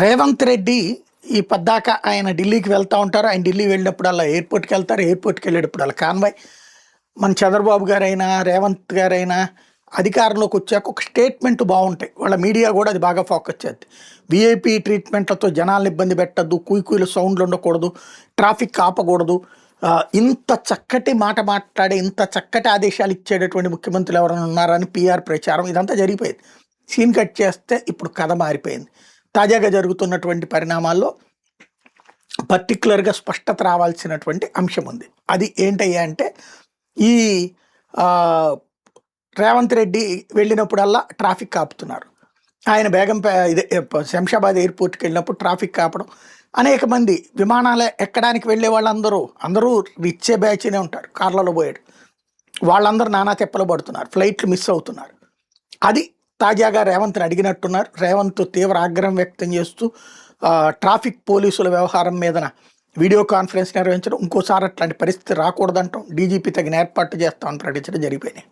రేవంత్ రెడ్డి ఈ పద్దాక ఆయన ఢిల్లీకి వెళ్తూ ఉంటారు. ఆయన ఢిల్లీ వెళ్ళినప్పుడల్లా ఎయిర్పోర్ట్‌కి వెళ్తారు. ఎయిర్పోర్ట్‌కి వెళ్ళేటప్పుడల్లా కాన్వాయ్. మన చంద్రబాబు గారైనా, రేవంత్ గారైనా అధికారంలోకి వచ్చాక ఒక స్టేట్మెంట్ బాగుంటాయి. వాళ్ళ మీడియా కూడా అది బాగా ఫోకస్ చేద్ది. వీఐపీ ట్రీట్మెంట్లతో జనాలను ఇబ్బంది పెట్టద్దు, కుయ్యలు సౌండ్లు ఉండకూడదు, ట్రాఫిక్ ఆపకూడదు. ఇంత చక్కటి మాట మాట్లాడే, ఇంత చక్కటి ఆదేశాలు ఇచ్చేటటువంటి ముఖ్యమంత్రులు ఎవరైనా ఉన్నారని పిఆర్ ప్రచారం ఇదంతా జరిగిపోయింది. సీన్ కట్ చేస్తే ఇప్పుడు కథ మారిపోయింది. తాజాగా జరుగుతున్నటువంటి పరిణామాల్లో పర్టికులర్గా స్పష్టత రావాల్సినటువంటి అంశం ఉంది. అది ఏంటయ్యా అంటే ఈ రేవంత్ రెడ్డి వెళ్ళినప్పుడల్లా ట్రాఫిక్ ఆపుతున్నారు. ఆయన ఇదే శంషాబాద్ ఎయిర్పోర్ట్కి వెళ్ళినప్పుడు ట్రాఫిక్ ఆపడం, అనేక మంది విమానాలు ఎక్కడానికి వెళ్ళే అందరూ రిచ్చే బ్యాచ్నే ఉంటారు. కార్లలో పోయాడు వాళ్ళందరూ నానా తెప్పలు పడుతున్నారు, ఫ్లైట్లు మిస్ అవుతున్నారు. అది తాజాగా రేవంత్ని అడిగినట్టున్నారు. రేవంత్ తీవ్ర ఆగ్రహం వ్యక్తం చేస్తూ ట్రాఫిక్ పోలీసుల వ్యవహారం మీదన వీడియో కాన్ఫరెన్స్ నిర్వహించడం, ఇంకోసారి అట్లాంటి పరిస్థితి రాకూడదంటాం, డీజీపీ తగిన ఏర్పాట్లు చేస్తామని ప్రకటించడం జరిగిపోయినాయి.